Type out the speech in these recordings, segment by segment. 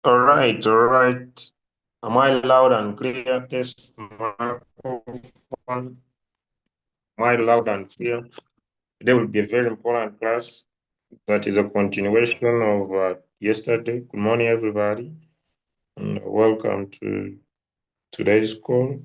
All right. Am I loud and clear? Test microphone. Am I loud and clear? Today will be a very important class that is a continuation of yesterday. Good morning, everybody, and welcome to today's call.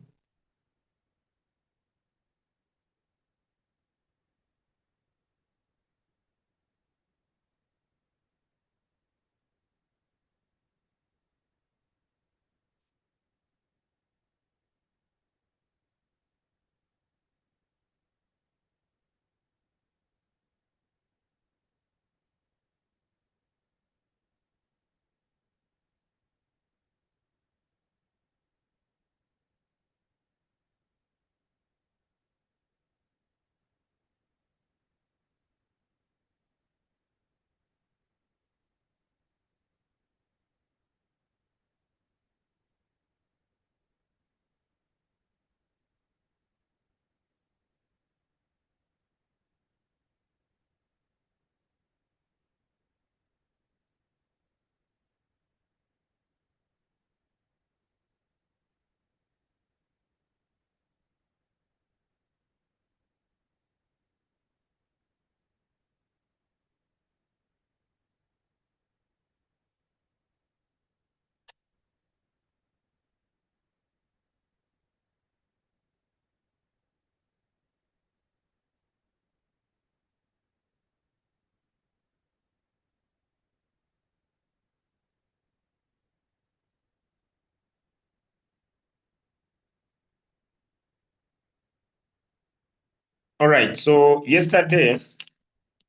All right. So yesterday,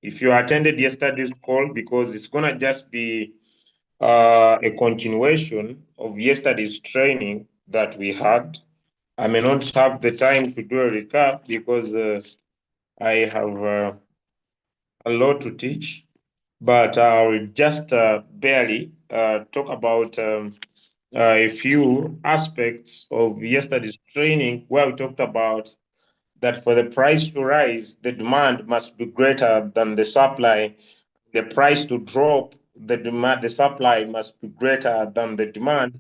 if you attended yesterday's call, because it's gonna just be a continuation of yesterday's training that we had. I may not have the time to do a recap because I have a lot to teach, but I'll just barely talk about a few aspects of yesterday's training where we talked about that for the price to rise, the demand must be greater than the supply. The price to drop, the supply must be greater than the demand.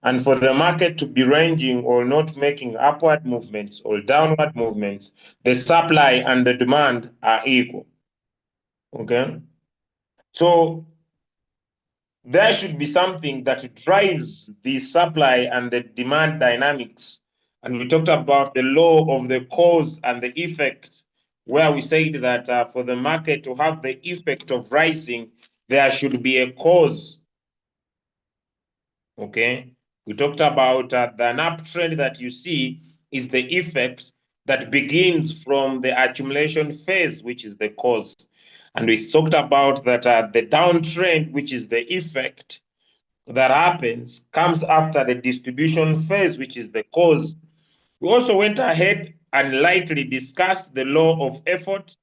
And for the market to be ranging or not making upward movements or downward movements, the supply and the demand are equal. Okay. So there should be something that drives the supply and the demand dynamics. And we talked about the law of the cause and the effect, where we said that for the market to have the effect of rising, there should be a cause. Okay. We talked about the uptrend that you see is the effect that begins from the accumulation phase, which is the cause. And we talked about that the downtrend, which is the effect that happens, comes after the distribution phase, which is the cause. We also went ahead and lightly discussed the law of effort,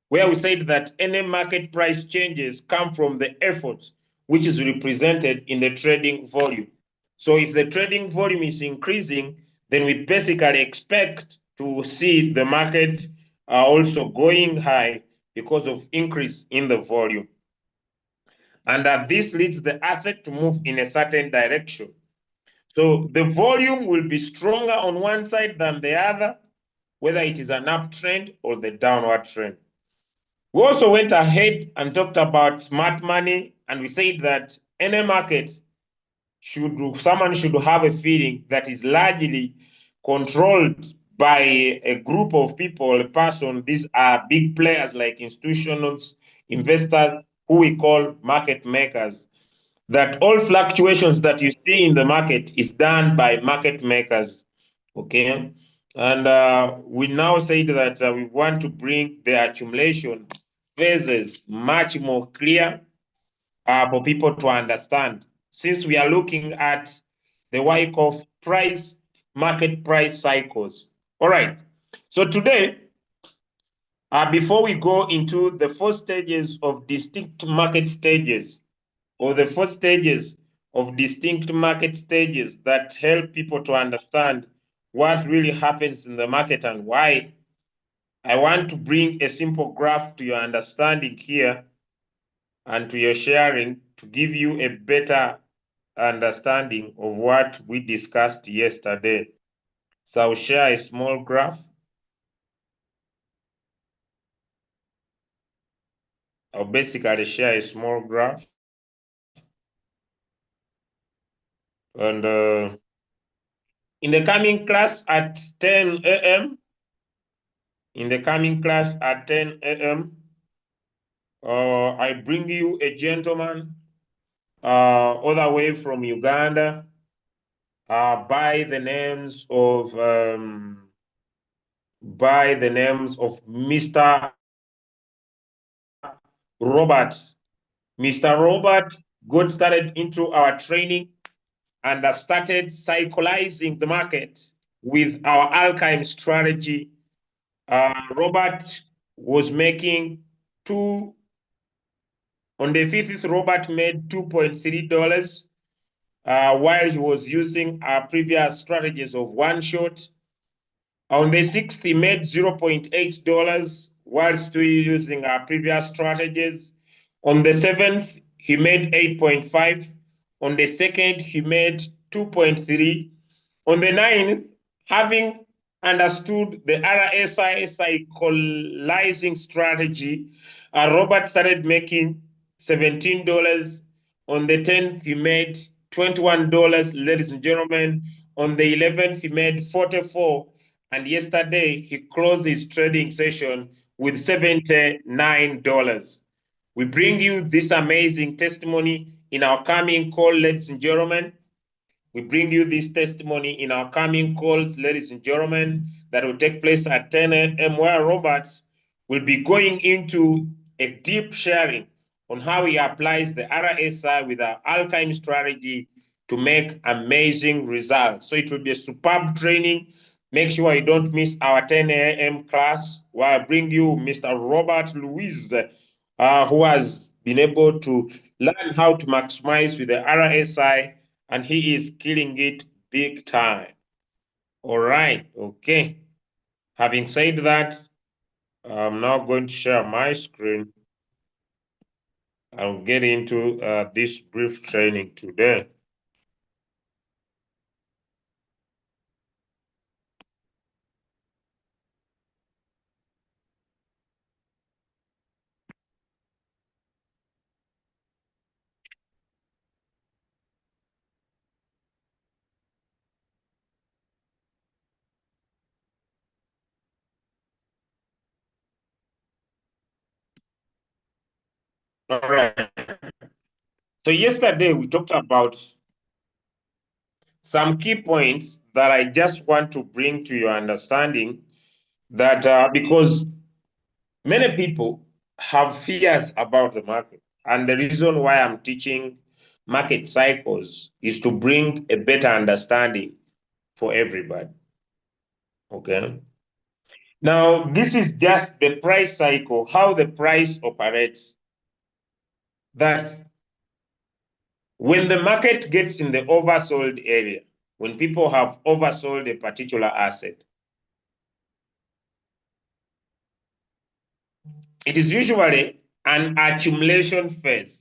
where we said that any market price changes come from the effort, which is represented in the trading volume. So if the trading volume is increasing, then we basically expect to see the market also going high because of increase in the volume. And that this leads the asset to move in a certain direction. So the volume will be stronger on one side than the other, whether it is an uptrend or the downward trend. We also went ahead and talked about smart money, and we said that any market someone should have a feeling that is largely controlled by a group of people, a person. These are big players like institutions, investors, who we call market makers. That all fluctuations that you see in the market is done by market makers. Okay. And we now say that we want to bring the accumulation phases much more clear for people to understand, since we are looking at the work of market price cycles. All right. So today, before we go into the four stages of distinct market stages, or the four stages of distinct market stages that help people to understand what really happens in the market and why, I want to bring a simple graph to your understanding here and to your sharing to give you a better understanding of what we discussed yesterday. So I'll share a small graph. I'll basically share a small graph. And in the coming class at 10 a.m., in the coming class at 10 a.m., I bring you a gentleman all the way from Uganda by the names of Mr. Robert. Mr. Robert got started into our training and started psycholizing the market with our alchemy strategy. Robert was making two, on the 5th, Robert made $2.3 while he was using our previous strategies of one shot. On the 6th, he made $0.8 while still using our previous strategies. On the 7th, he made 8.5. On the 2nd, he made 2.3. On the 9th, having understood the RSI cyclizing strategy, Robert started making $17. On the 10th, he made $21, ladies and gentlemen. On the 11th, he made 44. And yesterday, he closed his trading session with $79. We bring you this amazing testimony in our coming call, ladies and gentlemen. We bring you this testimony in our coming calls, ladies and gentlemen, that will take place at 10 a.m., where Robert will be going into a deep sharing on how he applies the RSI with our alchemy strategy to make amazing results. So it will be a superb training. Make sure you don't miss our 10 a.m. class, where I bring you Mr. Robert Louise, who has been able to learn how to maximize with the RSI, and he is killing it big time. All right, okay. Having said that, I'm now going to share my screen. I'll get into this brief training today. All right. So yesterday we talked about some key points that I just want to bring to your understanding, that because many people have fears about the market. And the reason why I'm teaching market cycles is to bring a better understanding for everybody. Okay. Now, this is just the price cycle, how the price operates. That when the market gets in the oversold area, when people have oversold a particular asset, it is usually an accumulation phase.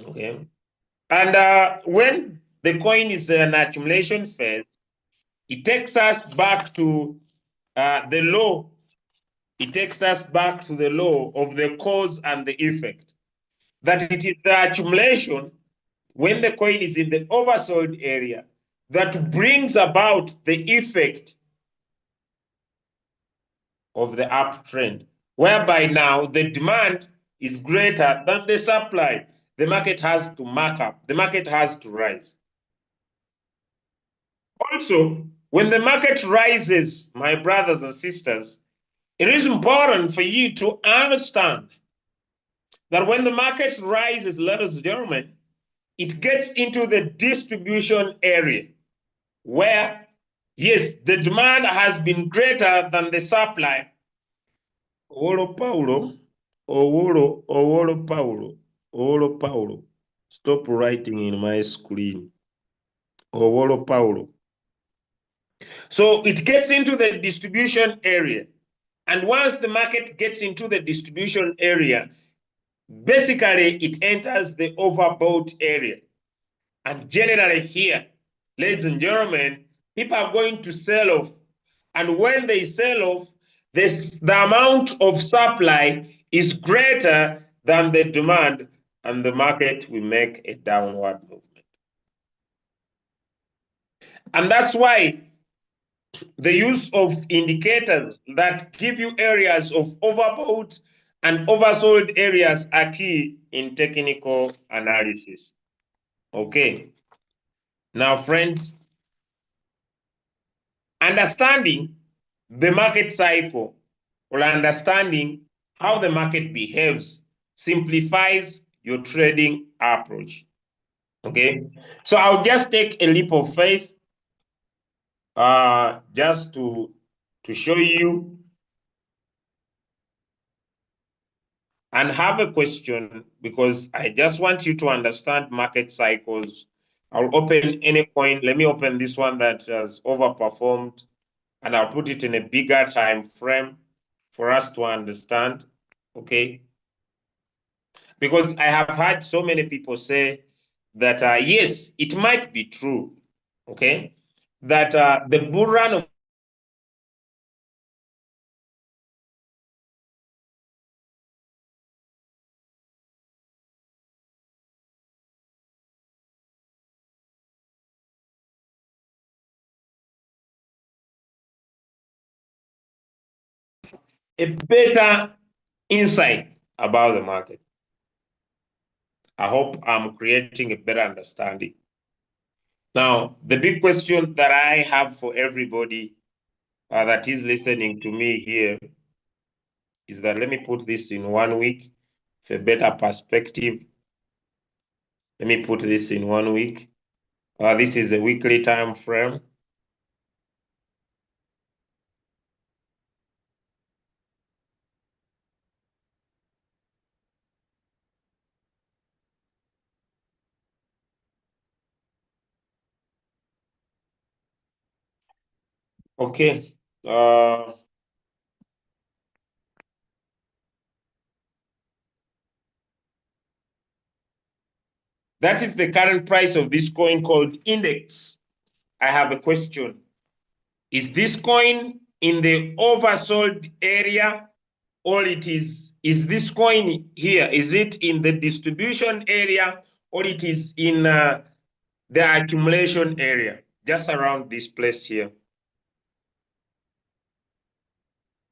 Okay. And when the coin is an accumulation phase, it takes us back to the law. It takes us back to the law of the cause and the effect. That it is the accumulation when the coin is in the oversold area that brings about the effect of the uptrend, whereby now the demand is greater than the supply. The market has to mark up, the market has to rise. Also, when the market rises, my brothers and sisters, it is important for you to understand that when the market rises, ladies and gentlemen, it gets into the distribution area where, yes, the demand has been greater than the supply. Owolo Paulo, Owolo Paulo. Stop writing in my screen. Owolo Paulo. So it gets into the distribution area. And once the market gets into the distribution area, Basically, it enters the overbought area. And generally here, ladies and gentlemen, people are going to sell off. And when they sell off, the amount of supply is greater than the demand, and the market will make a downward movement. And that's why the use of indicators that give you areas of overbought and oversold areas are key in technical analysis. Okay. Now, friends, understanding the market cycle or understanding how the market behaves simplifies your trading approach. Okay. So I'll just take a leap of faith just to show you and have a question, because I just want you to understand market cycles. I'll open any coin. Let me open this one that has overperformed, and I'll put it in a bigger time frame for us to understand. Okay. Because I have heard so many people say that, yes, it might be true. Okay. That the bull run of a better insight about the market. I hope I'm creating a better understanding. Now, the big question that I have for everybody that is listening to me here is that, let me put this in 1 week for a better perspective. Let me put this in 1 week. This is a weekly time frame. Okay. That is the current price of this coin called index. I have a question. Is this coin in the oversold area, or is this coin here? Is it in the distribution area, or it is in the accumulation area, just around this place here?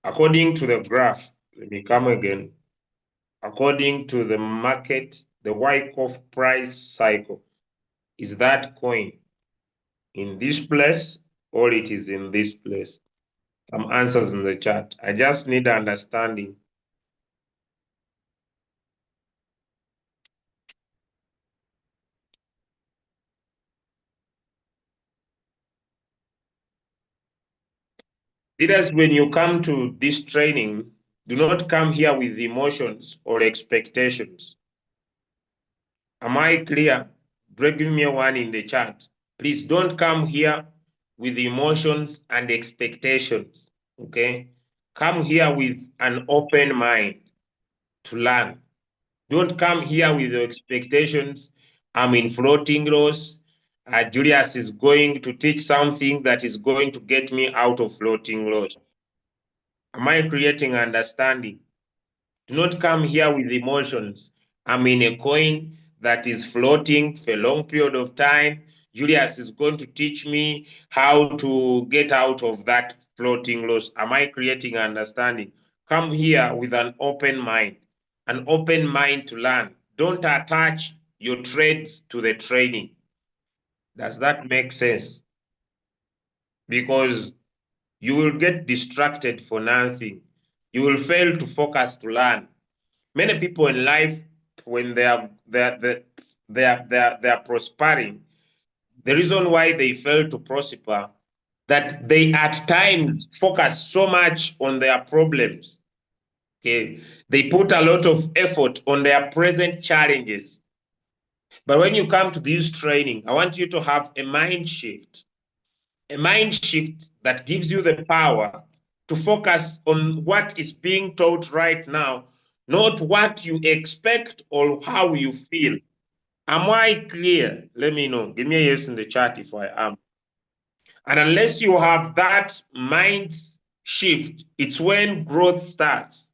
According to the graph, let me come again. According to the market, the Wyckoff price cycle, is that coin in this place, or it is in this place? Some answers in the chat. I just need understanding. Leaders, when you come to this training, do not come here with emotions or expectations. Am I clear? Give me a one in the chat. Please don't come here with emotions and expectations. Okay? Come here with an open mind to learn. Don't come here with your expectations. I'm in floating loss. Julius is going to teach something that is going to get me out of floating loss. Am I creating understanding? Do not come here with emotions. I'm in a coin that is floating for a long period of time. Julius is going to teach me how to get out of that floating loss. Am I creating understanding? Come here with an open mind to learn. Don't attach your trades to the training. Does that make sense? Because you will get distracted for nothing. You will fail to focus to learn. Many people in life, when they are prospering, the reason why they fail to prosper, that they at times focus so much on their problems. Okay, they put a lot of effort on their present challenges. But when you come to this training, I want you to have a mind shift that gives you the power to focus on what is being taught right now, not what you expect or how you feel. Am I clear? Let me know. Give me a yes in the chat if I am. And unless you have that mind shift, it's when growth starts.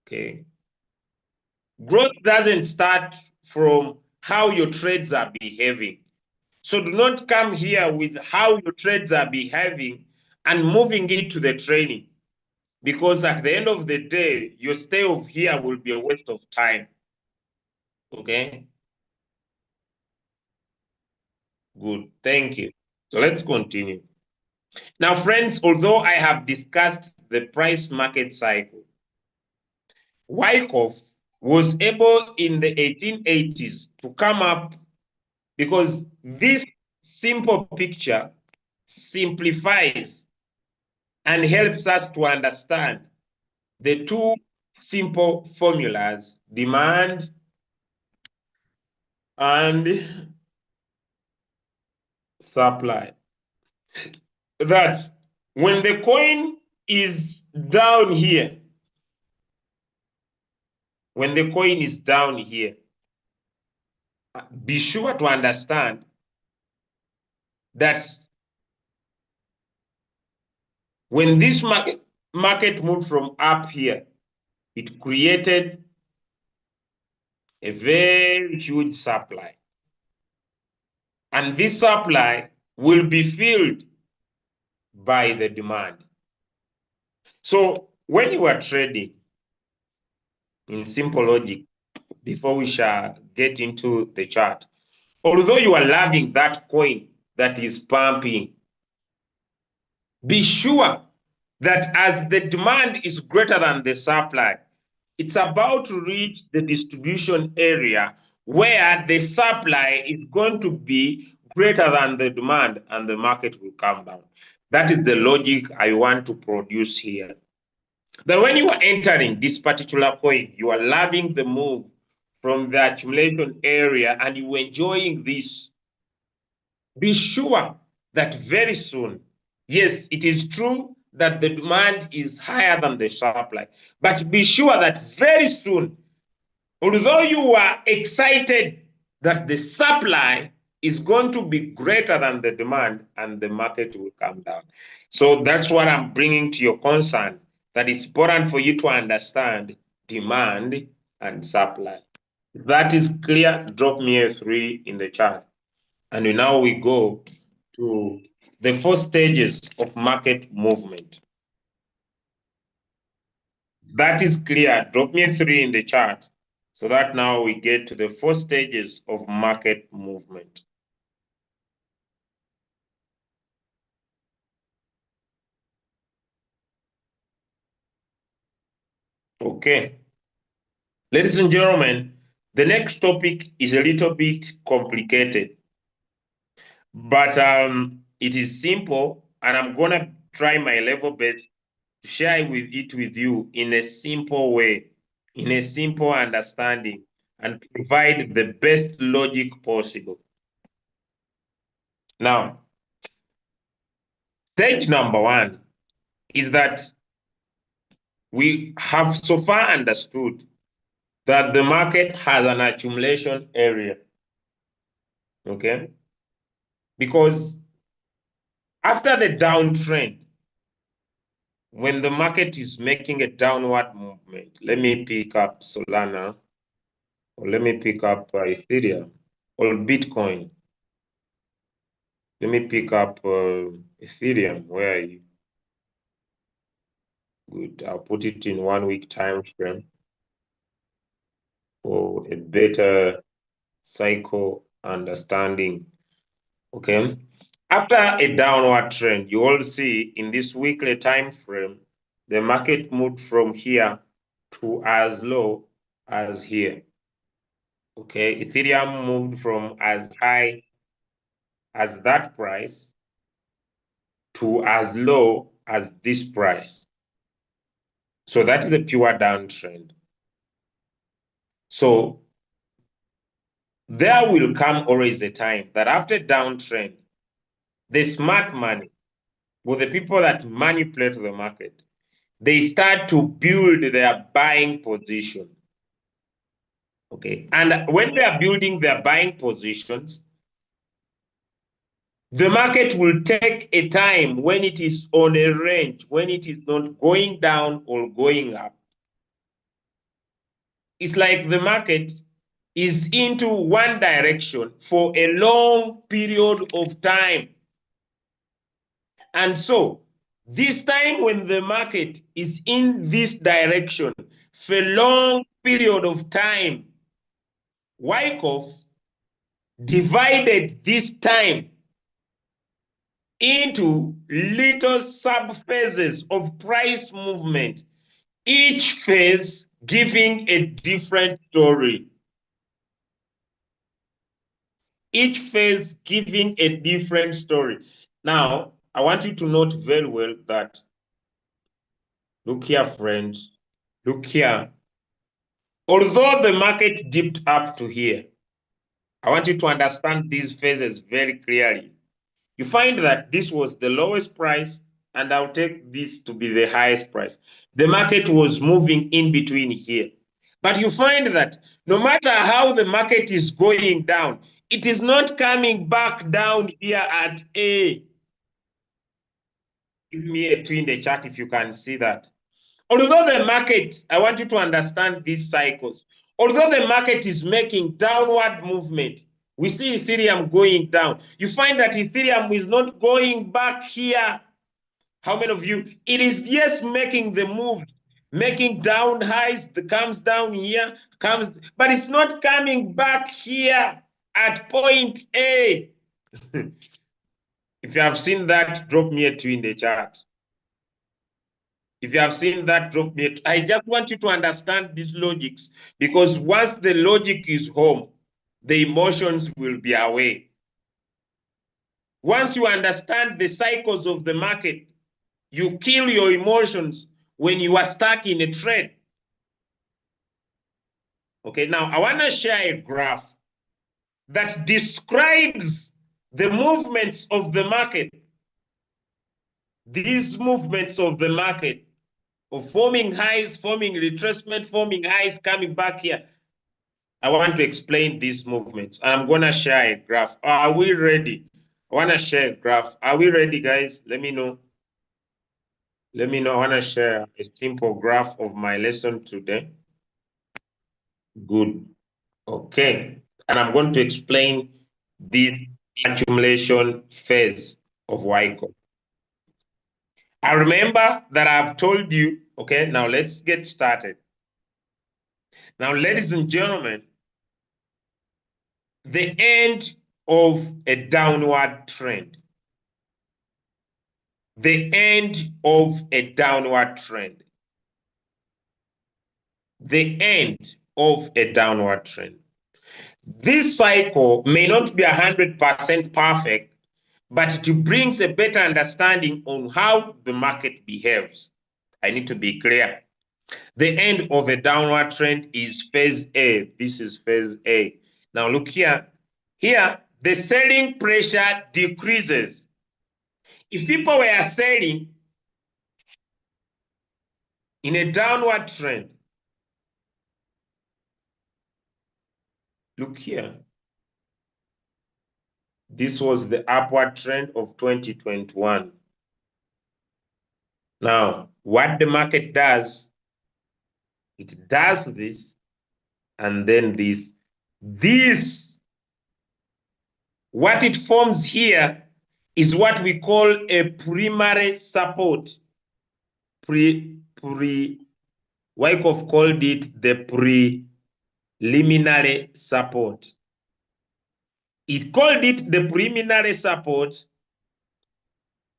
Okay. Growth doesn't start from how your trades are behaving. So do not come here with how your trades are behaving and moving it to the training. Because at the end of the day, your stay of here will be a waste of time. Okay? Good. Thank you. So let's continue. Now, friends, although I have discussed the price market cycle, Wyckoff was able in the 1880s to come up because this simple picture simplifies and helps us to understand the two simple formulas, demand and supply. That when the coin is down here, when the coin is down here, be sure to understand that when this market moved from up here, it created a very huge supply. And this supply will be filled by the demand. So when you are trading in simple logic, before we shall get into the chart, although you are loving that coin that is pumping, be sure that as the demand is greater than the supply, it's about to reach the distribution area where the supply is going to be greater than the demand and the market will come down. That is the logic I want to produce here. That when you are entering this particular coin, you are loving the move from the accumulation area and you are enjoying this. Be sure that very soon, yes, it is true that the demand is higher than the supply, but be sure that very soon, although you are excited that the supply is going to be greater than the demand and the market will come down. So that's what I'm bringing to your concern, that it's important for you to understand demand and supply. If that is clear, drop me a 3 in the chat. And now we go to the 4 stages of market movement. That is clear. Drop me a 3 in the chat so that now we get to the 4 stages of market movement. Okay. Ladies and gentlemen, the next topic is a little bit complicated, but it is simple, and I'm going to try my level best to share it with you in a simple way, in a simple understanding, and provide the best logic possible. Now, stage number 1 is that we have so far understood that the market has an accumulation area. Okay? Because after the downtrend, when the market is making a downward movement, let me pick up Solana, or let me pick up Ethereum, or Bitcoin. Let me pick up Ethereum. Where are you? Good. I'll put it in 1 week time frame for a better cycle understanding. Okay. After a downward trend, you all see in this weekly time frame, the market moved from here to as low as here. Okay. Ethereum moved from as high as that price to as low as this price. So that is a pure downtrend. So there will come always a time that after downtrend, the smart money, or the people that manipulate the market, they start to build their buying position. Okay, and when they are building their buying positions, the market will take a time when it is on a range, when it is not going down or going up. It's like the market is into one direction for a long period of time. And so, this time when the market is in this direction for a long period of time, Wyckoff divided this time into little sub-phases of price movement, each phase giving a different story. Each phase giving a different story. Now, I want you to note very well that, look here, friends, look here. Although the market dipped up to here, I want you to understand these phases very clearly. You find that this was the lowest price, and I'll take this to be the highest price. The market was moving in between here. But you find that no matter how the market is going down, it is not coming back down here at A. Give me a 2 in the chart if you can see that. Although the market, I want you to understand these cycles. Although the market is making downward movement, we see Ethereum going down. You find that Ethereum is not going back here. How many of you? It is yes making the move, making down highs, comes down here, but it's not coming back here at point A. If you have seen that, drop me a 2 in the chat. If you have seen that, drop me. I just want you to understand these logics, because once the logic is home, the emotions will be away. Once you understand the cycles of the market, you kill your emotions when you are stuck in a trade. Okay, now I want to share a graph that describes the movements of the market. These movements of the market, of forming highs, forming retracement, forming highs, coming back here. I want to explain these movements. I'm going to share a graph. Are we ready? I want to share a graph. Are we ready, guys? Let me know. Let me know. I want to share a simple graph of my lesson today. Good. Okay. And I'm going to explain this accumulation phase of Wyckoff. I remember that I've told you, okay, now let's get started. Now, ladies and gentlemen, the end of a downward trend. The end of a downward trend. The end of a downward trend. This cycle may not be 100% perfect, but it brings a better understanding on how the market behaves. I need to be clear. The end of a downward trend is phase A. This is phase A. Now look here. Here, the selling pressure decreases. If people were selling in a downward trend, look here. This was the upward trend of 2021. Now, what the market does, it does this and then this. This, what it forms here is what we call a primary support. Wyckoff called it the preliminary support. It called it the preliminary support,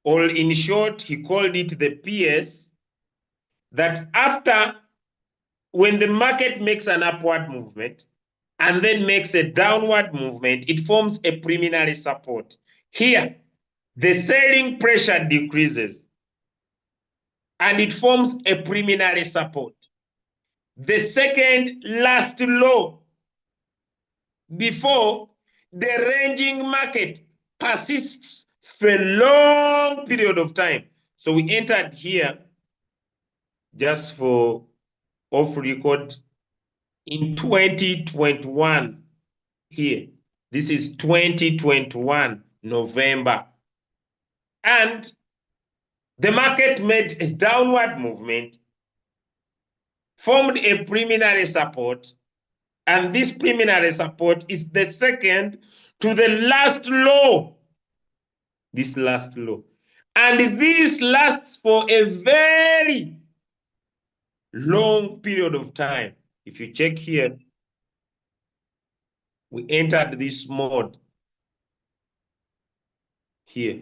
or in short, he called it the PS, that after, when the market makes an upward movement and then makes a downward movement, it forms a preliminary support. Here, the selling pressure decreases and it forms a preliminary support. The second last low before the ranging market persists for a long period of time. So we entered here just for off record, in 2021 here. This is 2021 November. And the market made a downward movement, formed a preliminary support, and this preliminary support is the second to the last low. This last low. And this lasts for a very long period of time. If you check here, we entered this mode here,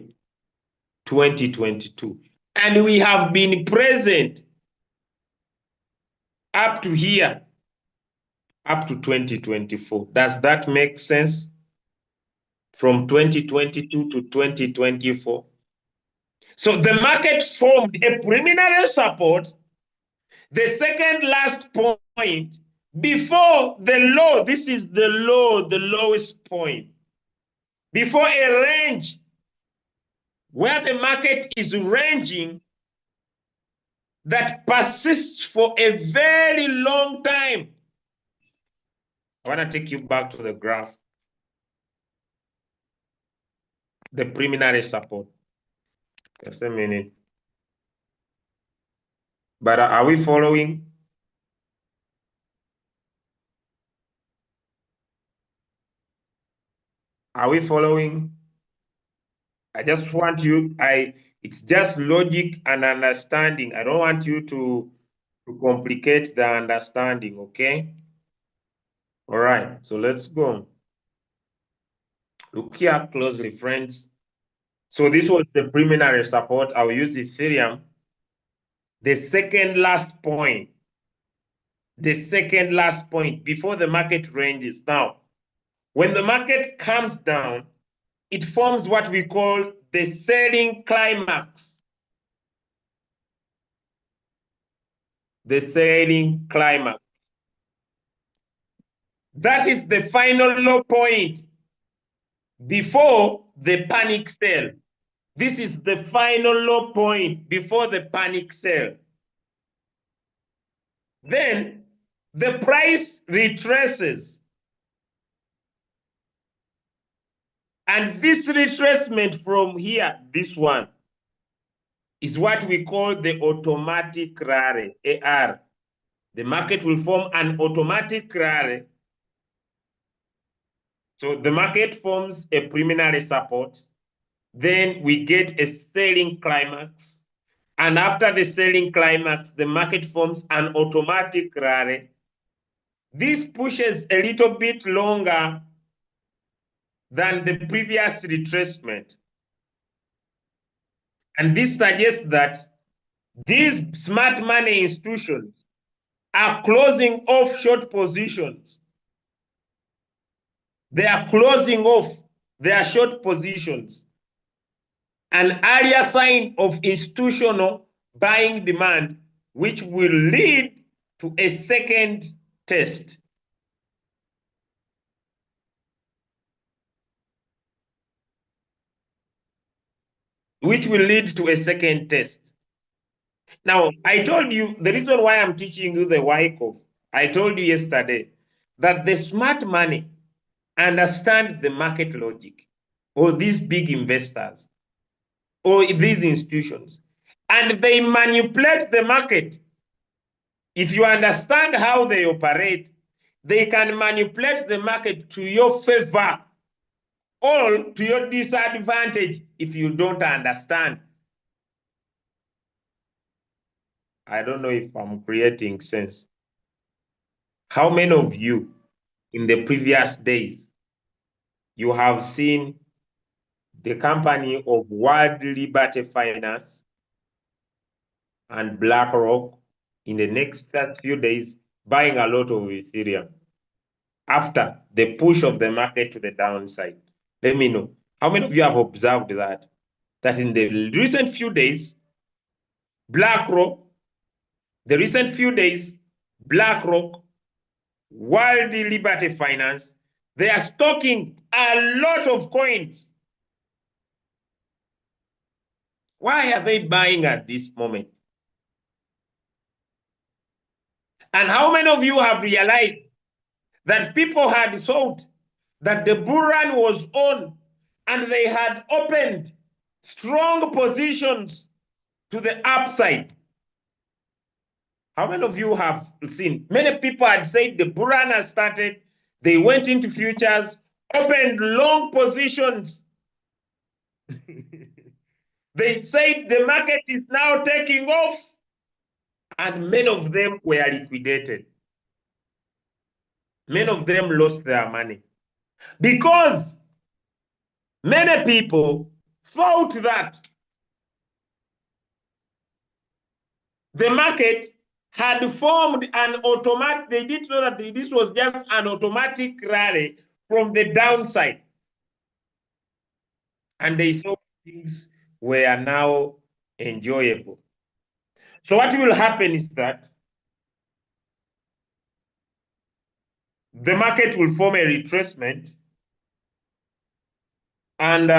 2022. And we have been present up to here, up to 2024. Does that make sense? From 2022 to 2024. So the market formed a preliminary support, the second last point before the low. This is the low, the lowest point. Before a range where the market is ranging that persists for a very long time. I want to take you back to the graph. The preliminary support. Just a minute. But are we following? Are we following? I just want you, it's just logic and understanding. I don't want you to complicate the understanding, okay? All right, so let's go. Look here closely, friends. So this was the preliminary support. I'll use Ethereum. The second last point. The second last point before the market ranges. Now, when the market comes down, it forms what we call the selling climax. The selling climax. That is the final low point before the panic sell. This is the final low point before the panic sell. Then the price retraces. And this retracement from here, this one, is what we call the automatic rally, AR. The market will form an automatic rally. So the market forms a preliminary support. Then we get a selling climax. And after the selling climax, the market forms an automatic rally. This pushes a little bit longer than the previous retracement. And this suggests that these smart money institutions are closing off short positions. They are closing off their short positions. An earlier sign of institutional buying demand, which will lead to a second test. Which will lead to a second test. Now, I told you the reason why I'm teaching you the Wyckoff. I told you yesterday that the smart money understand the market logic, or these big investors, or these institutions, and they manipulate the market. If you understand how they operate, they can manipulate the market to your favor or to your disadvantage if you don't understand. I don't know if I'm creating sense. How many of you in the previous days you have seen the company of World Liberty Finance and BlackRock in the next first few days buying a lot of Ethereum after the push of the market to the downside? Let me know. How many of you have observed that? That in the recent few days, BlackRock, World Liberty Finance, they are stocking a lot of coins. Why are they buying at this moment? And how many of you have realized that people had thought that the bull run was on and they had opened strong positions to the upside? How many of you have seen? Many people had said the bull run has started. They went into futures, opened long positions. They said the market is now taking off, and many of them were liquidated. Many of them lost their money because many people thought that the market had formed an automatic, they didn't know that this was just an automatic rally from the downside. And they thought things were now enjoyable. So what will happen is that the market will form a retracement, and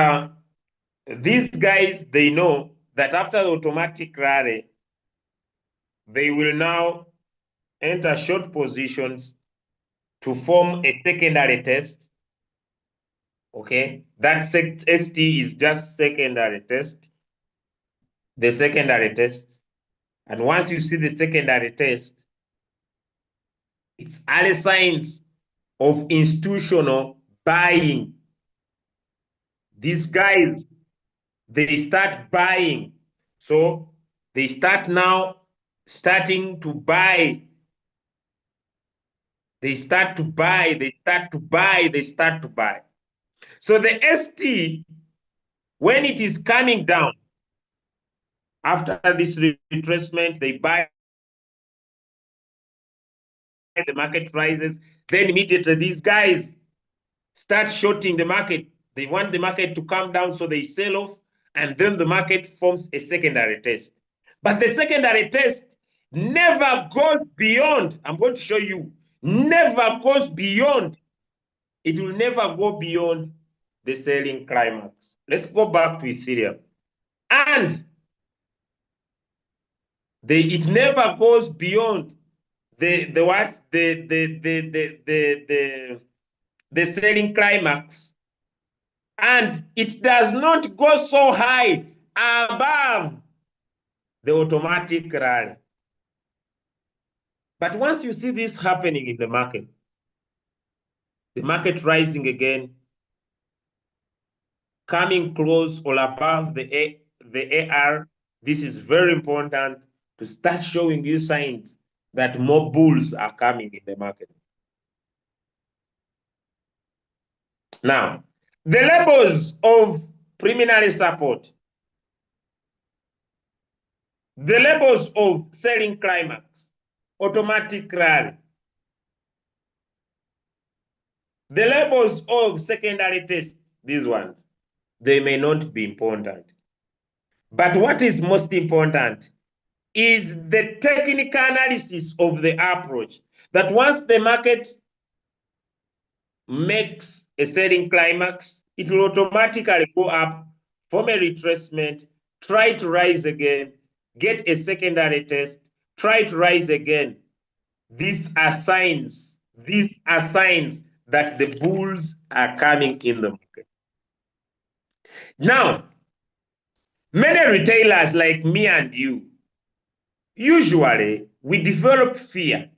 these guys, they know that after the automatic rally, they will now enter short positions to form a secondary test. Okay, that ST is just secondary test, the secondary test. And once you see the secondary test, it's early signs of institutional buying. These guys, they start buying. So they start now starting to buy. They start to buy, they start to buy, they start to buy. So the ST, when it is coming down, after this retracement, they buy, the market rises, then immediately these guys start shorting the market. They want the market to come down, so they sell off, and then the market forms a secondary test. But the secondary test never goes beyond, I'm going to show you, never goes beyond, it will never go beyond the selling climax. Let's go back to Ethereum. And it never goes beyond the selling climax, and it does not go so high above the automatic rally. But once you see this happening in the market rising again, coming close or above the AR, this is very important to start showing you signs that more bulls are coming in the market. Now, the levels of preliminary support, the levels of selling climax, automatic rally, the levels of secondary test, these ones, they may not be important. But what is most important is the technical analysis of the approach, that once the market makes a selling climax, it will automatically go up, form a retracement, try to rise again, get a secondary test, try to rise again. These are signs that the bulls are coming in the market. Now, many retailers like me and you, usually we develop fear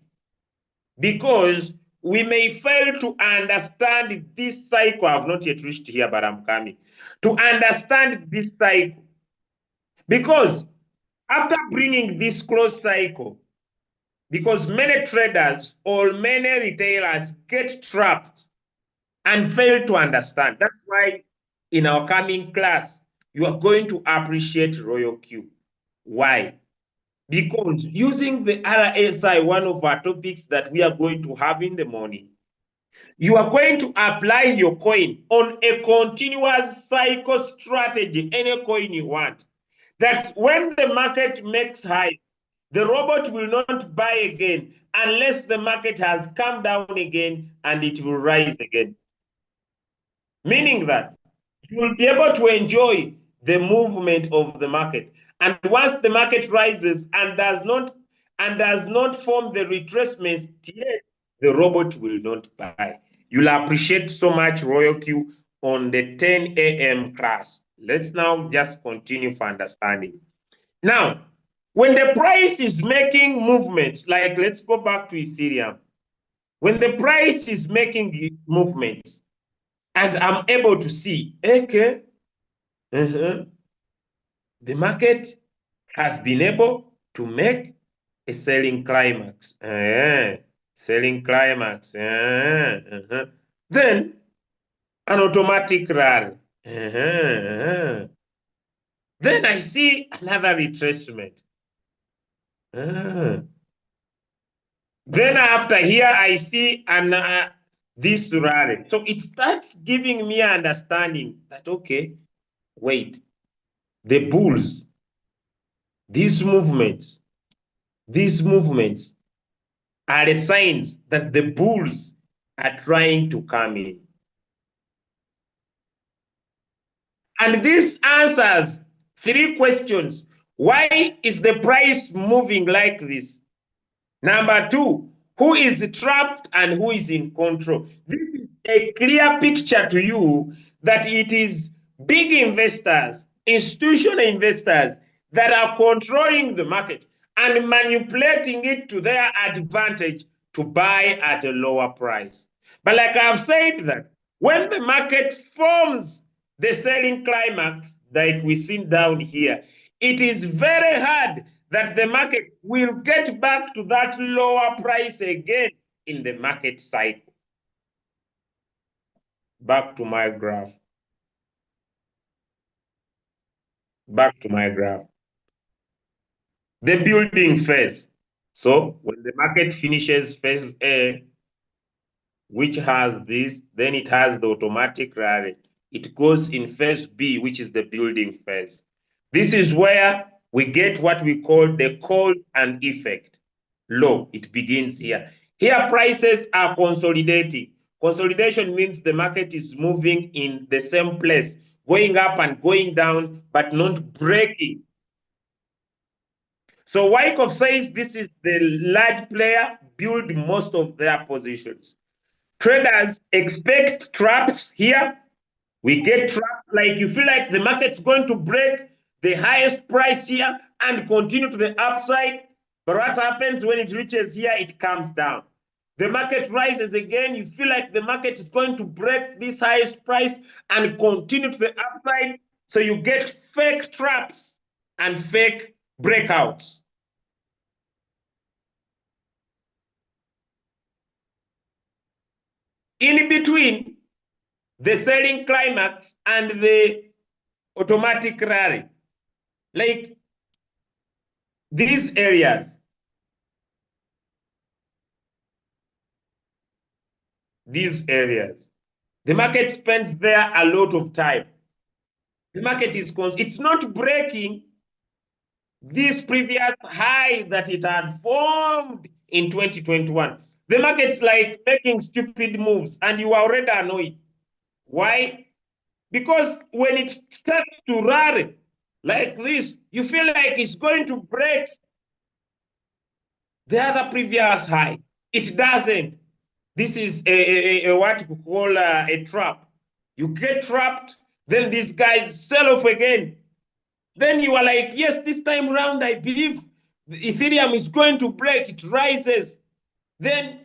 because we may fail to understand this cycle. I've not yet reached here, but I'm coming. To understand this cycle. Because after bringing this closed cycle, because many traders or many retailers get trapped and fail to understand. That's why in our coming class, you are going to appreciate Royal Q. Why? Because using the RSI, one of our topics that we are going to have in the morning, you are going to apply your coin on a continuous cycle strategy, any coin you want. That when the market makes high, the robot will not buy again unless the market has come down again and it will rise again. Meaning that you will be able to enjoy the movement of the market. And once the market rises and does not and does not form the retracements, yet the robot will not buy. You'll appreciate so much Royal Q on the 10 a.m. class. Let's now just continue for understanding. Now, when the price is making movements, like let's go back to Ethereum. When the price is making movements, and I'm able to see, okay, the market has been able to make a selling climax. Selling climax. Then an automatic rally. Then I see another retracement. Then after here, I see this rally. So it starts giving me an understanding that, okay, wait, the bulls, these movements, these movements are the signs that the bulls are trying to come in. And this answers three questions. Why is the price moving like this? Number two, who is trapped and who is in control? This is a clear picture to you that it is big investors, institutional investors that are controlling the market and manipulating it to their advantage to buy at a lower price. But like I've said that when the market forms the selling climax, like we see down here, it is very hard that the market will get back to that lower price again in the market cycle. Back to my graph. Back to my graph. The building phase. So when the market finishes phase A, which has this, then it has the automatic rally. It goes in phase B, which is the building phase. This is where we get what we call the cause and effect law. It begins here. Here, prices are consolidating. Consolidation means the market is moving in the same place, going up and going down, but not breaking. So Wyckoff says this is the large player build most of their positions. Traders expect traps here. We get trapped, like you feel like the market's going to break the highest price here and continue to the upside. But what happens when it reaches here? It comes down. The market rises again. You feel like the market is going to break this highest price and continue to the upside. So you get fake traps and fake breakouts. In between the selling climax and the automatic rally, like these areas, the market spends there a lot of time. The market is it's not breaking this previous high that it had formed in 2021. The market's like making stupid moves and you are already annoyed. Why? Because when it starts to rally like this, you feel like it's going to break the other previous high. It doesn't. This is a what we call a trap. You get trapped, then these guys sell off again. Then you are like, yes, this time around, I believe Ethereum is going to break. It rises. Then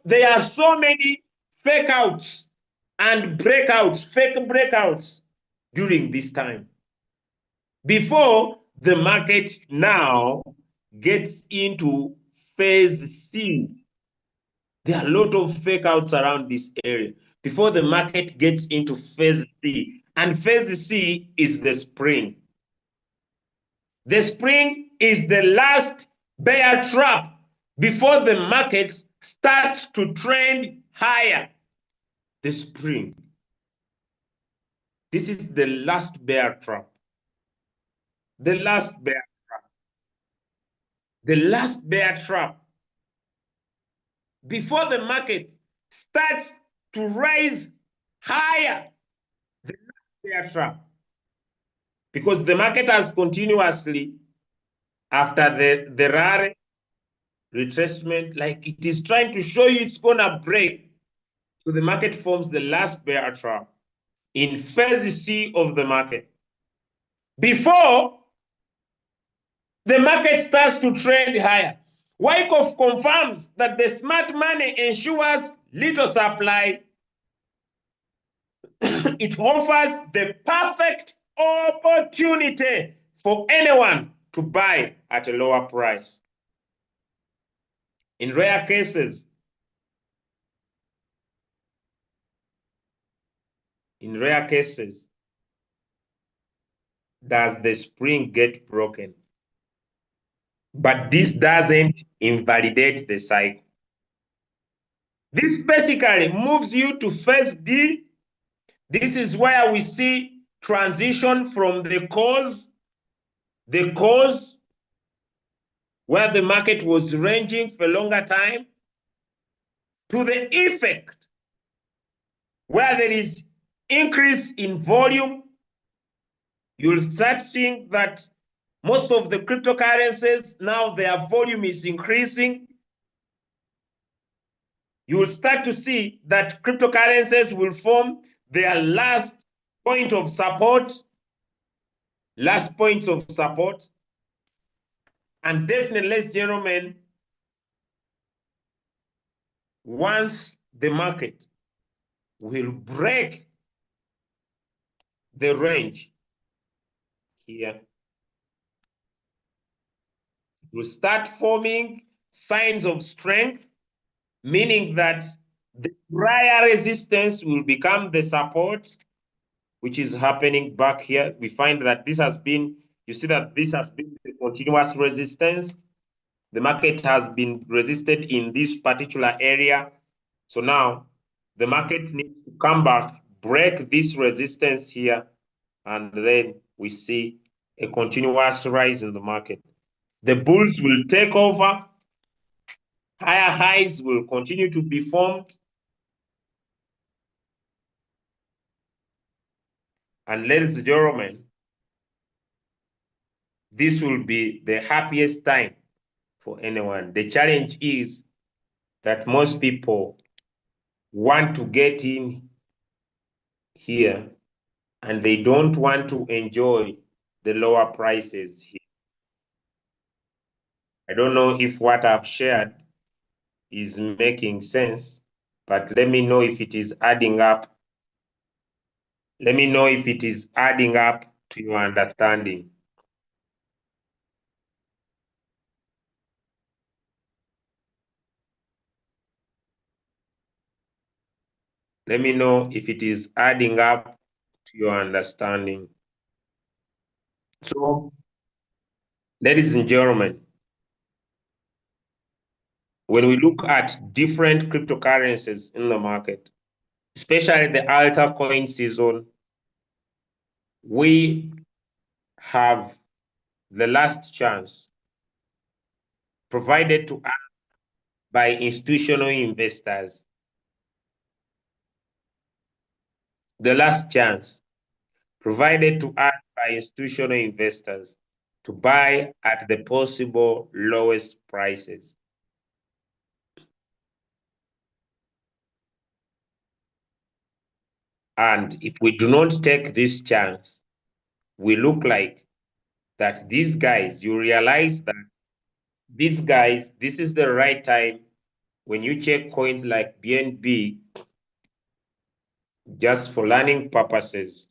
there are so many fake outs and breakouts, fake breakouts during this time. Before the market now gets into phase C, there are a lot of fake outs around this area before the market gets into phase C. And phase C is the spring. The spring is the last bear trap before the market starts to trend higher. The spring. This is the last bear trap. The last bear trap. The last bear trap. Before the market starts to rise higher, the last bear trap. Because the market has continuously after the rare retracement, like it is trying to show you it's gonna break. So the market forms the last bear trap in phase C of the market. Before the market starts to trend higher, Wyckoff confirms that the smart money ensures little supply. It offers the perfect opportunity for anyone to buy at a lower price. In rare cases, does the spring get broken? But this doesn't invalidate the cycle. This basically moves you to phase D. This is where we see transition from the cause where the market was ranging for a longer time, to the effect where there is increase in volume. You'll start seeing that most of the cryptocurrencies now their volume is increasing. You will start to see that cryptocurrencies will form their last point of support, and definitely, ladies and gentlemen, once the market will break the range here, it will start forming signs of strength, meaning that the prior resistance will become the support, which is happening back here. We find that this has been, you see that this has been the continuous resistance. The market has been resisted in this particular area. So now the market needs to come back, break this resistance here, and then we see a continuous rise in the market. The bulls will take over. Higher highs will continue to be formed. And ladies and gentlemen, this will be the happiest time for anyone. The challenge is that most people want to get in here and they don't want to enjoy the lower prices here. I don't know if what I've shared is making sense, but let me know if it is adding up. Let me know if it is adding up to your understanding. Let me know if it is adding up to your understanding. So, ladies and gentlemen, when we look at different cryptocurrencies in the market, especially the altcoin season, we have the last chance provided to us by institutional investors. The last chance provided to us by institutional investors to buy at the possible lowest prices. And if we do not take this chance, we look like that these guys, you realize that these guys, this is the right time when you check coins like BNB, just for learning purposes.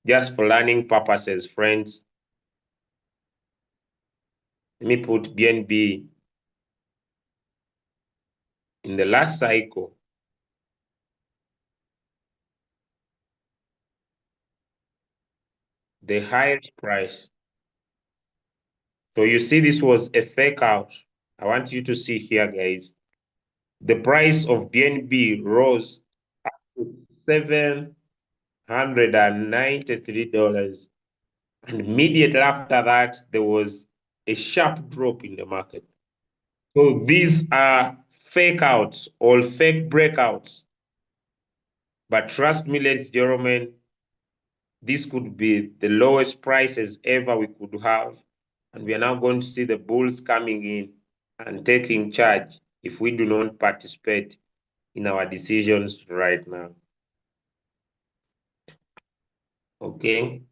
Just for learning purposes, friends. Let me put BNB in the last cycle. The highest price. So you see this was a fake out. I want you to see here, guys. The price of BNB rose up to $793. And immediately after that, there was a sharp drop in the market. So these are fake outs or fake breakouts. But trust me, ladies and gentlemen, This could be the lowest prices ever we could have. And we are now going to see the bulls coming in and taking charge if we do not participate in our decisions right now. Okay.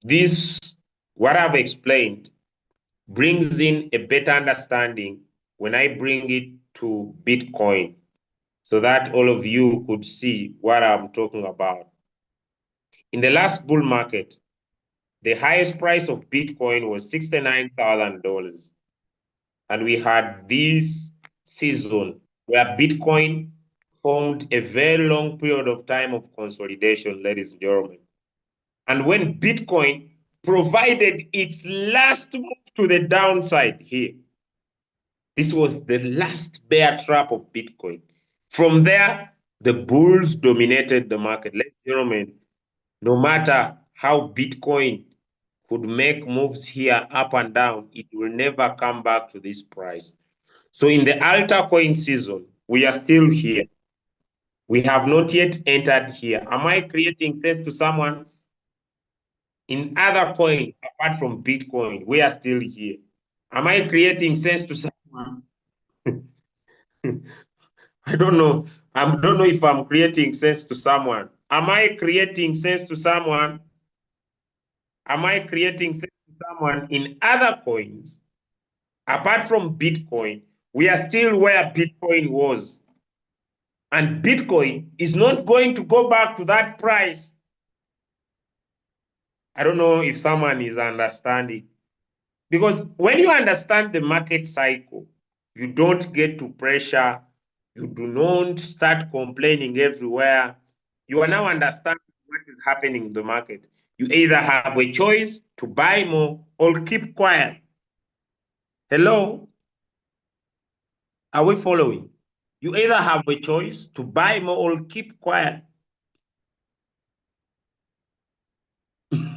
This, what I've explained, brings in a better understanding when I bring it to Bitcoin so that all of you could see what I'm talking about. In the last bull market, the highest price of Bitcoin was $69,000. And we had this season where Bitcoin formed a very long period of time of consolidation, ladies and gentlemen. And when Bitcoin provided its last move to the downside here, this was the last bear trap of Bitcoin. From there, the bulls dominated the market. Ladies and gentlemen, no matter how Bitcoin could make moves here up and down, it will never come back to this price. So in the altcoin season, we are still here. We have not yet entered here. Am I creating sense to someone? In other coins apart from Bitcoin, we are still here. Am I creating sense to someone? I don't know. I don't know if I'm creating sense to someone. Am I creating sense to someone? Am I creating sense to someone in other coins? Apart from Bitcoin, we are still where Bitcoin was. And Bitcoin is not going to go back to that price. I don't know if someone is understanding. Because when you understand the market cycle, you don't get to pressure, you do not start complaining everywhere. You are now understanding what is happening in the market. You either have a choice to buy more or keep quiet. Hello? Are we following? You either have a choice to buy more or keep quiet.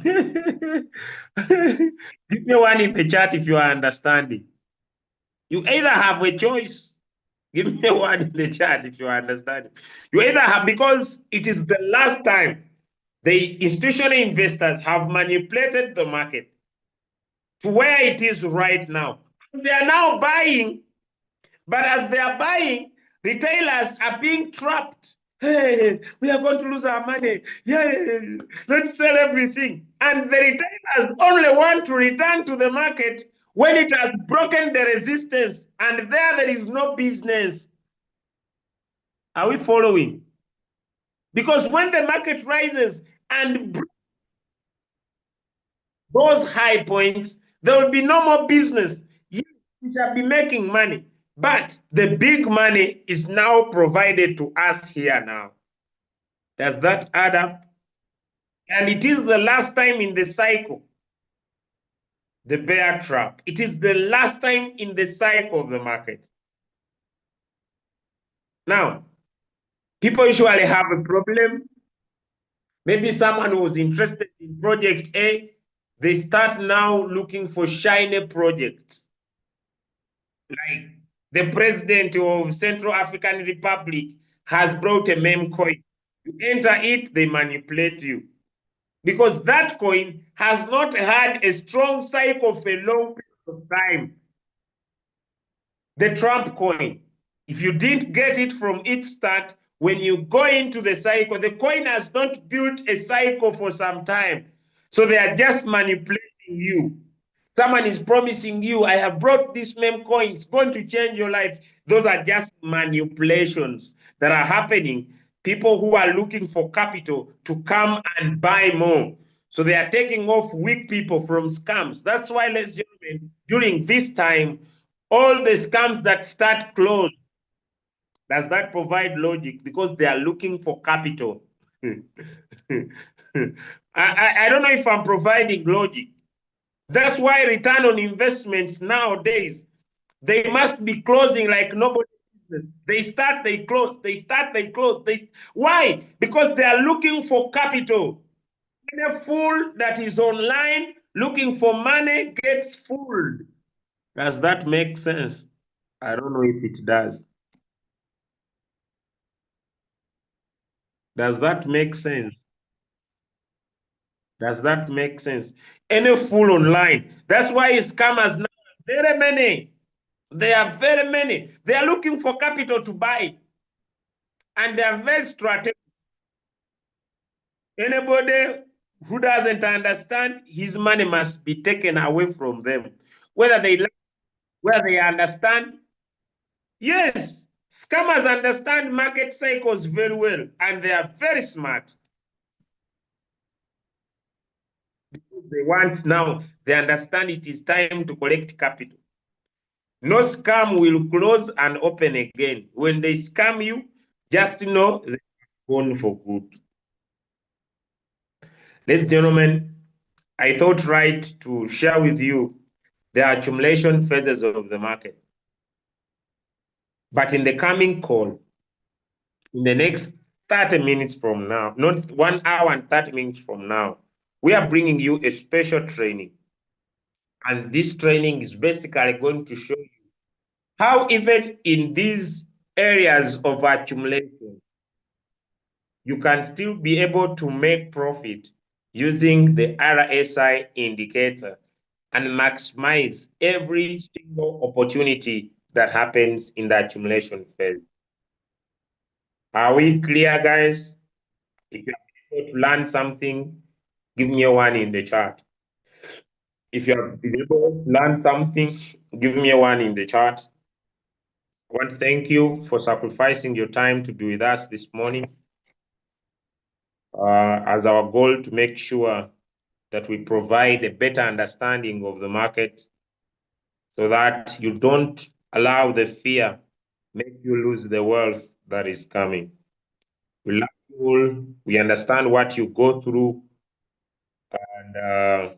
Give me one in the chat if you are understanding. You either have a choice. Give me a word in the chat if you understand. You either have, because it is the last time the institutional investors have manipulated the market to where it is right now. They are now buying, but as they are buying, retailers are being trapped. Hey, we are going to lose our money. Yeah, let's sell everything. And the retailers only want to return to the market when it has broken the resistance, and there is no business. Are we following? Because when the market rises and those high points, there will be no more business. Yes, we shall be making money, but the big money is now provided to us here now. Does that add up? And it is the last time in the cycle, the bear trap. It is the last time in the cycle of the market. Now, people usually have a problem. Maybe someone who was interested in project A, they start now looking for shiny projects. Like the president of Central African Republic has brought a meme coin. You enter it, they manipulate you. Because that coin has not had a strong cycle for a long period of time. The Trump coin, if you didn't get it from its start, when you go into the cycle, the coin has not built a cycle for some time. So they are just manipulating you. Someone is promising you, I have brought this meme coin, it's going to change your life. Those are just manipulations that are happening. People who are looking for capital to come and buy more. So they are taking off weak people from scams. That's why, ladies and gentlemen, during this time, all the scams that start close, does that provide logic? Because they are looking for capital. I don't know if I'm providing logic. That's why return on investments nowadays, they must be closing like nobody's business. They start, they close, they start, they close. Why? Because they are looking for capital. Any fool that is online looking for money gets fooled. Does that make sense? I don't know if it does. Does that make sense? Does that make sense? Any fool online. That's why scammers now are very many. They are very many. They are looking for capital to buy, and they are very strategic. Anybody who doesn't understand, his money must be taken away from them. Whether they like, whether they understand. Yes, scammers understand market cycles very well, and they are very smart. They want now, they understand it is time to collect capital. No scam will close and open again. When they scam you, just know they're gone for good. Ladies and gentlemen, I thought right to share with you the accumulation phases of the market. But in the coming call, in the next 30 minutes from now, not 1 hour and 30 minutes from now, we are bringing you a special training. And this training is basically going to show you how even in these areas of accumulation, you can still be able to make profit using the RSI indicator and maximize every single opportunity that happens in the accumulation phase. Are we clear, guys? If you're able to learn something, give me a one in the chat. If you're able to learn something, give me a one in the chat. I want to thank you for sacrificing your time to be with us this morning. As our goal to make sure that we provide a better understanding of the market so that you don't allow the fear make you lose the wealth that is coming. We love you all. We understand what you go through, and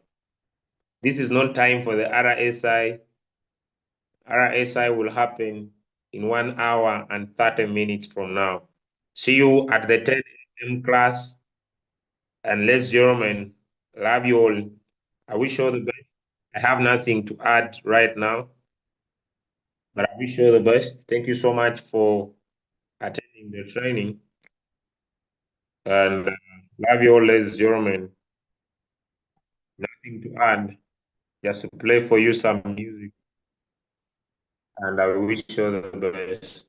this is not time for the RSI. RSI will happen in 1 hour and 30 minutes from now. See you at the 10 a.m. class. And ladies and gentlemen, love you all. I wish you all the best. I have nothing to add right now, but I wish you all the best. Thank you so much for attending the training. And love you all, ladies and gentlemen. Nothing to add, just to play for you some music. And I wish you all the best.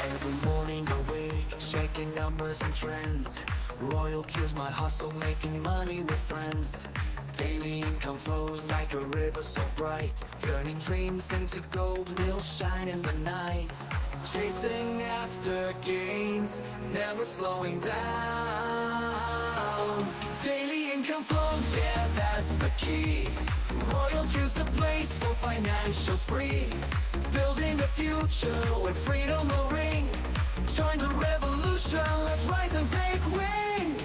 Every morning I wake, checking numbers and trends. Royal Q's my hustle, making money with friends. Daily income flows like a river so bright, turning dreams into gold, will shine in the night. Chasing after gains, never slowing down. Daily income flows, yeah, that's the key. Royal Q's the place for financial spree. Building a future where freedom will ring. Join the revolution, let's rise and take wing.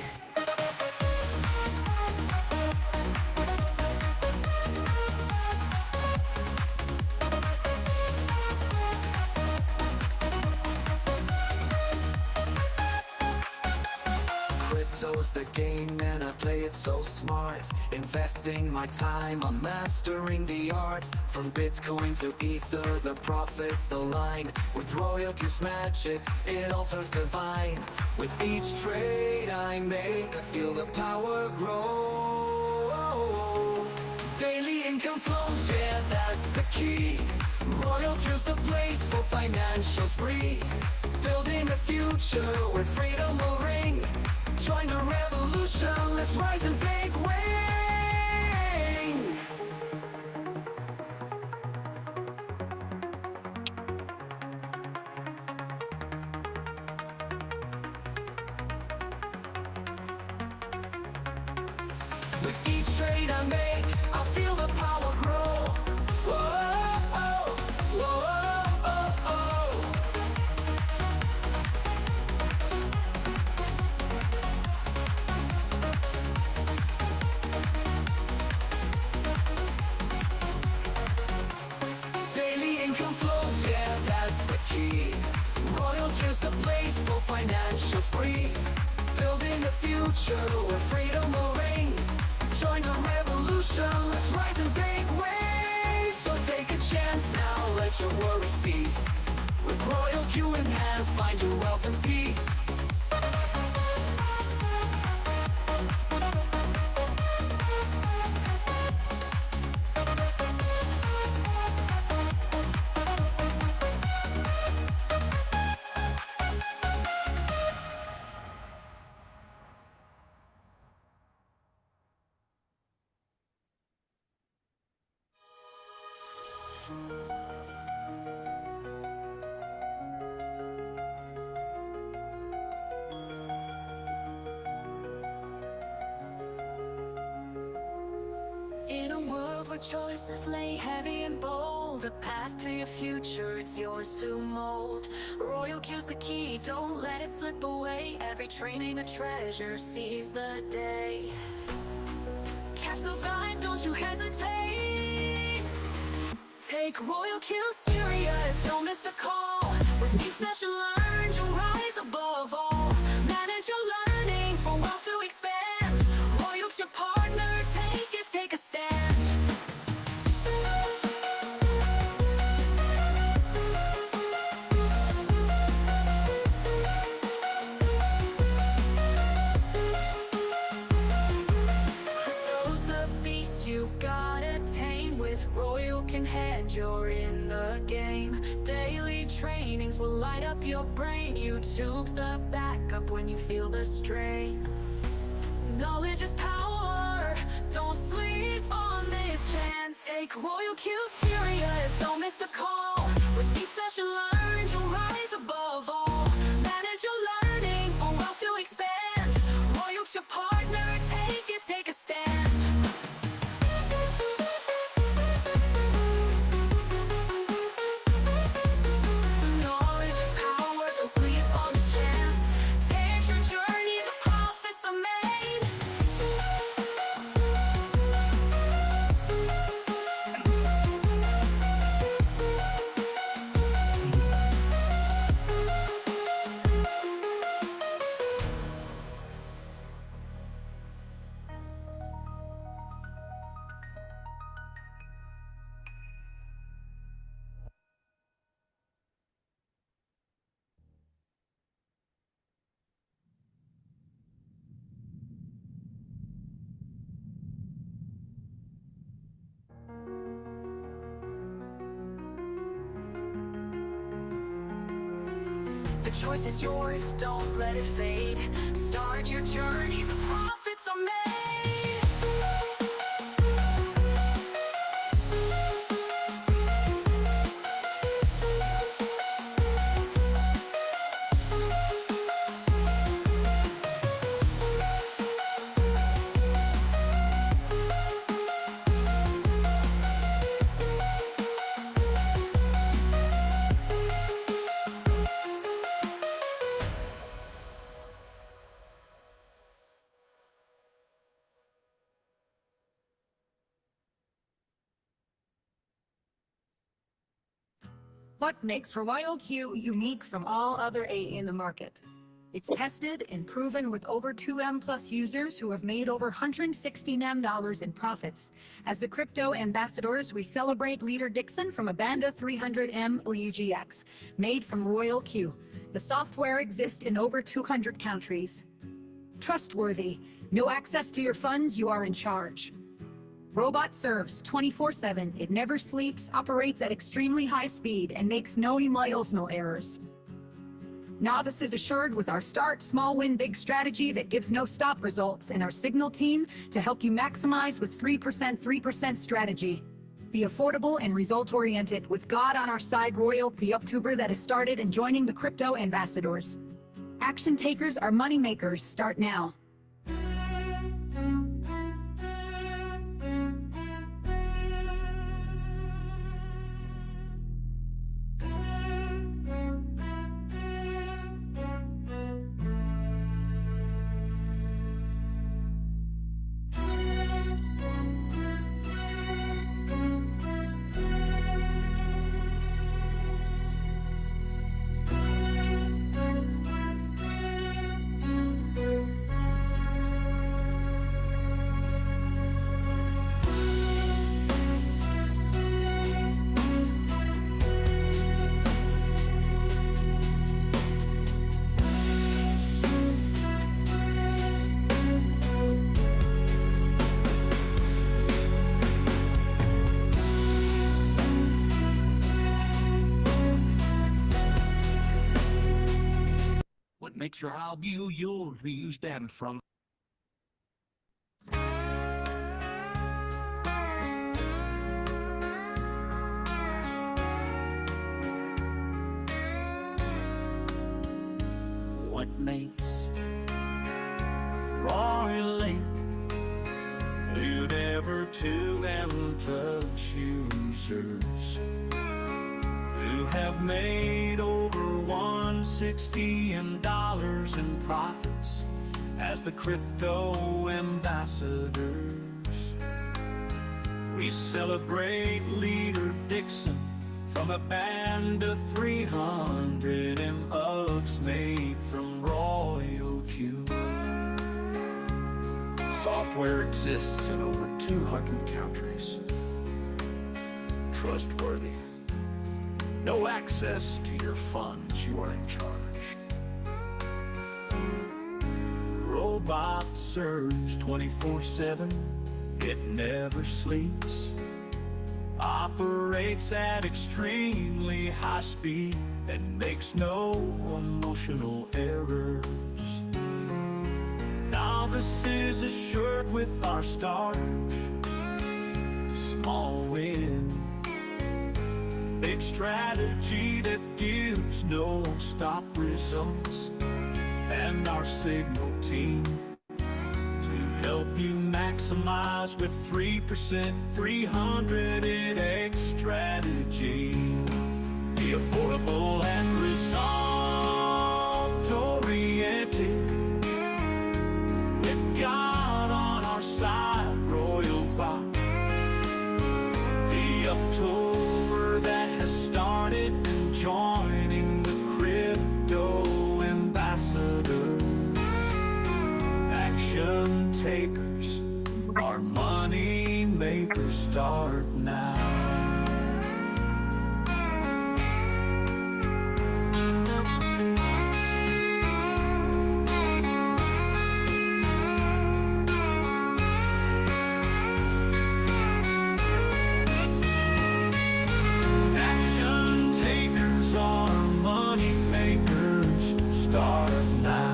Crypto's the game and I play it so smart. Investing my time, I'm mastering the art. From Bitcoin to Ether, the profits align. With Royal Q's magic, it all turns divine. With each trade I make, I feel the power grow. Daily income flows, yeah, that's the key. Royal Q's the place for financial spree. Building a future where freedom will ring. Join the revolution, let's rise and take wing. With each trade I make, I feel the power grow. Whoa, oh, whoa, oh, oh. financial spree. Building a future where freedom will reign. Join the revolution, let's rise and take way. So take a chance now, let your worries cease. With Royal Q in hand, find your wealth and peace. In a world where choices lay heavy and bold, the path to your future, it's yours to mold. Royal Q's the key, don't let it slip away. Every training a treasure, seize the day. Catch the vibe, don't you hesitate. Take Royal Q serious, don't miss the call. With each session learned, you'll rise above all. Manage your learning for wealth to expand. Royal's your partner, take a stand. Crypto's the beast you gotta tame. With Royal can hand, you're in the game. Daily trainings will light up your brain. YouTube's the backup when you feel the strain. Knowledge is power, don't sleep on this chance. Take Royal Q serious, don't miss the call. With each session learned, you'll rise above all. Manage your learning for wealth to expand. Royal's your partner, take a stand. Knowledge is power, don't sleep on this chance. Take your journey, the profits are made. The choice is yours, don't let it fade. Start your journey, the profits are made. What makes Royal Q unique from all other AI in the market? It's tested and proven with over 2M plus users who have made over $160M in profits. As the crypto ambassadors, we celebrate Leader Dixon from Abanda 300M UGX, made from Royal Q. The software exists in over 200 countries. Trustworthy. No access to your funds, you are in charge. Robot serves 24/7. It never sleeps, operates at extremely high speed, and makes no emails, no errors. Novices assured with our start small win big strategy that gives no stop results, and our signal team to help you maximize with 3% strategy. Be affordable and result oriented with God on our side. Royal, the YouTuber that has started and joining the crypto ambassadors. Action takers are money makers. Start now. make sure how you'll use them from. What makes royally you never to touch users who have made over $160 in profits as the crypto ambassadors. We celebrate Leader Dixon from a band of 300 mugs made from Royal Q. Software exists in over 200 countries. Trustworthy. No access to your funds, you are in charge. Robot surge 24/7, it never sleeps. Operates at extremely high speed and makes no emotional errors. Novices assured with our star. Small win. Big strategy that gives no stop results. And our signal team to help you maximize with 3%, 300 in X strategy. Be affordable and result-oriented. With God on our side, Royal Bot. The October that has started and joining the crypto ambassadors. Action takers, our money makers start now. Action takers, our money makers start now.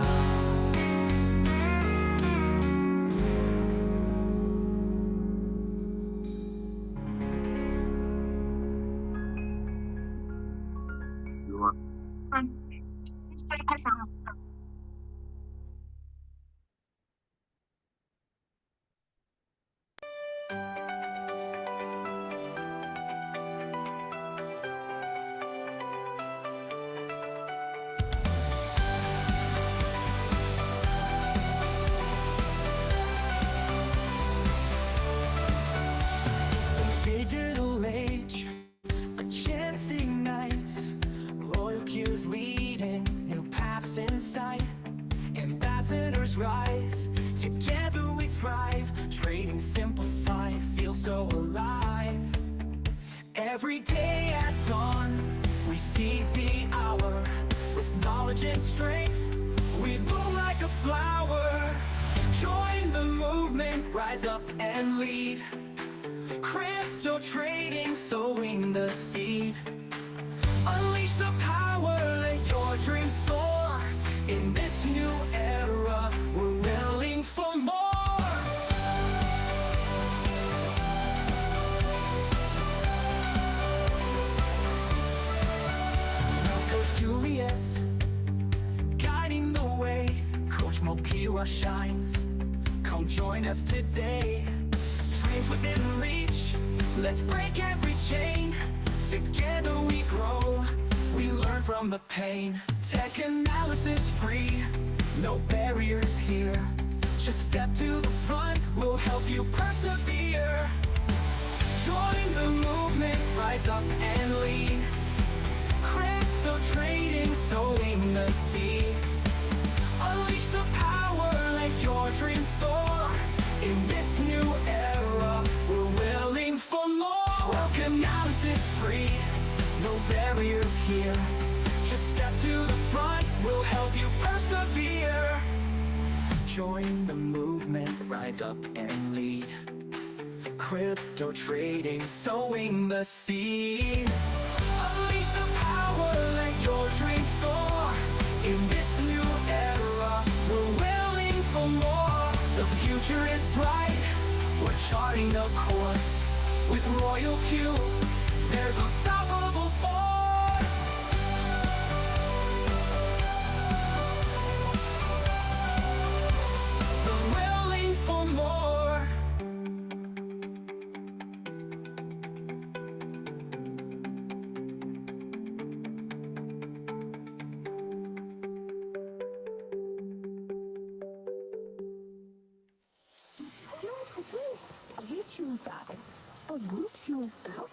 Digital age, a chance ignites. Royal Q's leading, new paths in sight. Ambassadors rise, together we thrive. Trading simplified, feel so alive. Every day at dawn, we seize the hour. With knowledge and strength, we bloom like a flower. Join the movement, rise up and lead. Crypto trading, sowing the seed. Unleash the power, let your dreams soar. In this new era, we're willing for more. Now Coach Julius, guiding the way. Coach Mopiwa shines, come join us today. Dreams within reach, let's break every chain. Together we grow, we learn from the pain. Tech analysis free, no barriers here. Just step to the front, we'll help you persevere. Join the movement, rise up and lead. Crypto trading, sowing the seed. Unleash the power, let your dreams soar. In this new era, we're willing for more. Work analysis free, no barriers here. Just step to the front, we'll help you persevere. Join the movement, rise up and lead. Crypto trading, sowing the seed. Unleash the power, let your dreams soar. In this new era, future is bright. We're charting a course with Royal Q. There's unstoppable force. The willing for more. YouTube 大，YouTube 大。